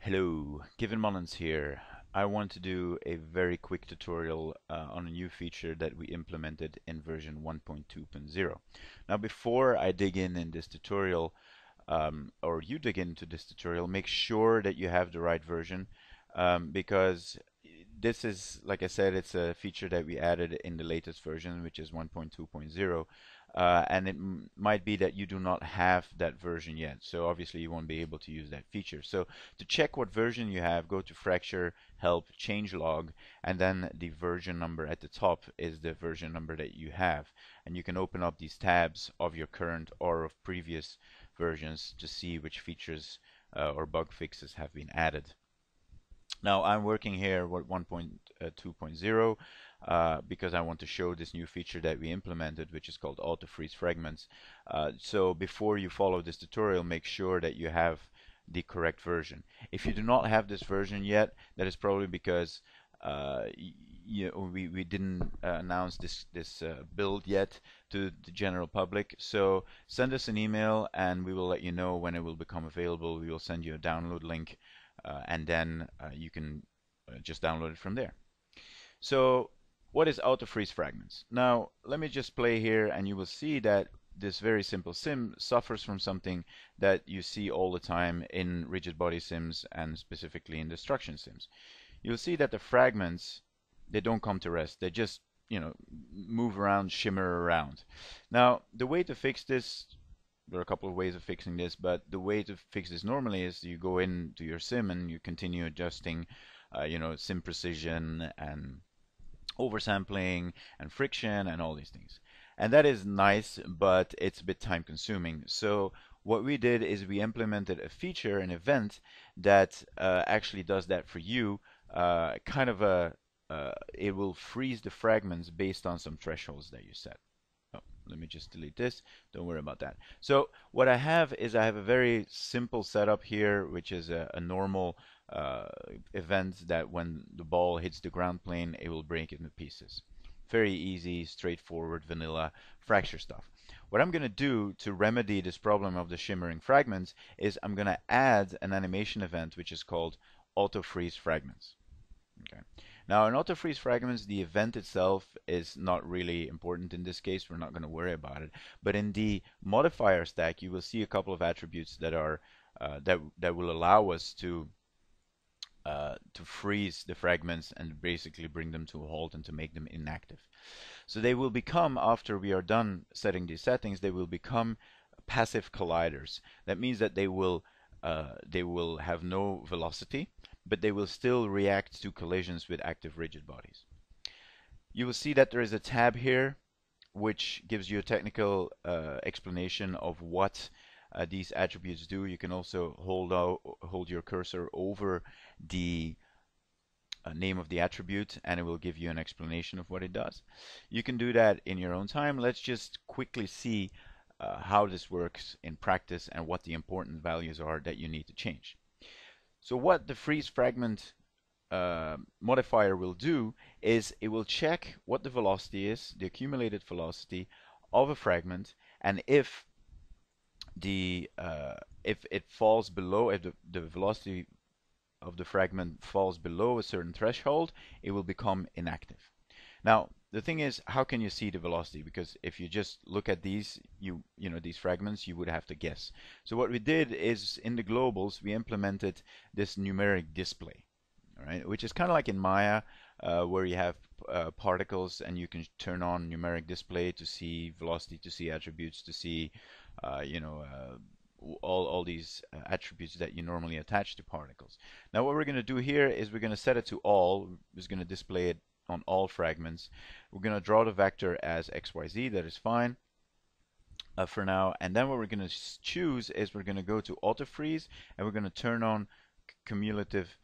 Hello, Given Mullins here. I want to do a very quick tutorial on a new feature that we implemented in version 1.2.0. Now, before I dig in this tutorial, or you dig into this tutorial, make sure that you have the right version because this is, like I said, it's a feature that we added in the latest version, which is 1.2.0. And it might be that you do not have that version yet. So obviously you won't be able to use that feature. So to check what version you have, go to Fracture, Help, Changelog, and then the version number at the top is the version number that you have. And you can open up these tabs of your current or of previous versions to see which features or bug fixes have been added. Now I'm working here with 1.2.0 because I want to show this new feature that we implemented, which is called auto freeze fragments. So before you follow this tutorial, make sure that you have the correct version. If you do not have this version yet, that is probably because we didn't announce this build yet to the general public. So send us an email and we will let you know when it will become available. We will send you a download link. And then you can just download it from there. So what is auto freeze fragments? Now let me just play here and you will see that this very simple sim suffers from something that you see all the time in rigid body sims and specifically in destruction sims. You'll see that the fragments, they don't come to rest. They just, move around, shimmer around. Now the way to fix this, there are a couple of ways of fixing this, but the way to fix this normally is you go into your sim and you continue adjusting, sim precision and oversampling and friction and all these things. And that is nice, but it's a bit time consuming. So what we did is we implemented a feature, an event that actually does that for you. It will freeze the fragments based on some thresholds that you set. Let me just delete this. Don't worry about that. So what I have is I have a very simple setup here, which is a normal event that when the ball hits the ground plane, it will break into pieces. Very easy, straightforward, vanilla fracture stuff. What I'm going to do to remedy this problem of the shimmering fragments is I'm going to add an animation event which is called auto freeze fragments. Okay. Now in auto freeze fragments, the event itself is not really important in this case. We're not going to worry about it. But in the modifier stack, you will see a couple of attributes that are that will allow us to freeze the fragments and basically bring them to a halt and to make them inactive. So they will become, after we are done setting these settings, they will become passive colliders. That means that they will have no velocity, but they will still react to collisions with active rigid bodies. You will see that there is a tab here which gives you a technical explanation of what these attributes do. You can also hold your cursor over the name of the attribute and it will give you an explanation of what it does. You can do that in your own time. Let's just quickly see how this works in practice and what the important values are that you need to change. So what the freeze fragment modifier will do is it will check what the velocity is, the accumulated velocity of a fragment, and if it falls below, if the velocity of the fragment falls below a certain threshold, it will become inactive. Now the thing is, how can you see the velocity? Because if you just look at these, these fragments, you would have to guess. So what we did is in the globals, we implemented this numeric display, all right, which is kind of like in Maya, where you have particles and you can turn on numeric display to see velocity, to see attributes, to see, all these attributes that you normally attach to particles. Now what we're going to do here is we're going to set it to all. We're just going to display it on all fragments. We're going to draw the vector as XYZ. That is fine for now. And then what we're going to choose is we're going to go to auto freeze and we're going to turn on cumulative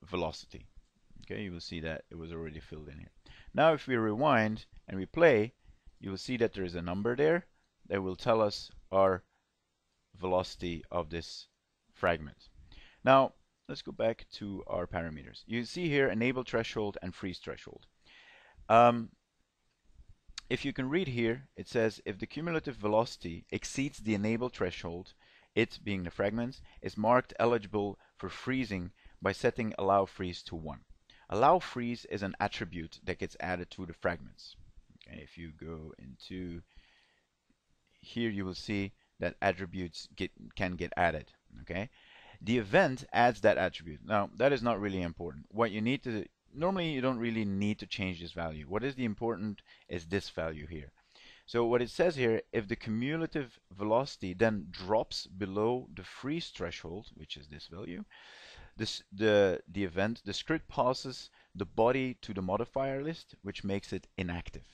velocity. Okay, you will see that it was already filled in here. Now if we rewind and we play, you will see that there is a number there that will tell us our velocity of this fragment. Now let's go back to our parameters. You see here enable threshold and freeze threshold. If you can read here, it says if the cumulative velocity exceeds the enable threshold, it being the fragments, is marked eligible for freezing by setting allow freeze to 1. Allow freeze is an attribute that gets added to the fragments. Okay, if you go into here, you will see that attributes can get added. Okay, the event adds that attribute. Now, that is not really important. What you need to normally you don't really need to change this value. What is the important is this value here. So what it says here, if the cumulative velocity then drops below the freeze threshold, which is this value, the event, the script passes the body to the modifier list, which makes it inactive.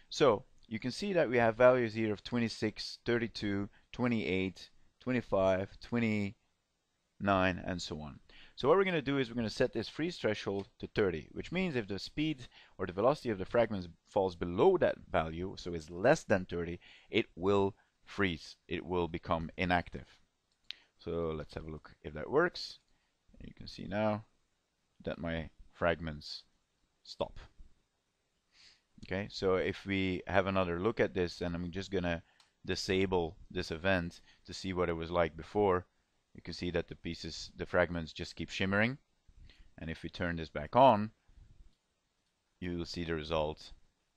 So you can see that we have values here of 26, 32, 28, 25, 29, and so on. So what we're going to do is we're going to set this freeze threshold to 30, which means if the speed or the velocity of the fragments falls below that value, so is less than 30, it will freeze. It will become inactive. So let's have a look if that works. You can see now that my fragments stop. Okay, so if we have another look at this, and I'm just gonna disable this event to see what it was like before, you can see that the fragments just keep shimmering. And if we turn this back on, you will see the result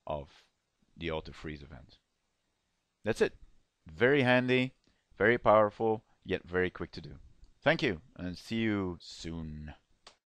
of the auto freeze event. That's it. Very handy, very powerful, yet very quick to do. Thank you, and see you soon.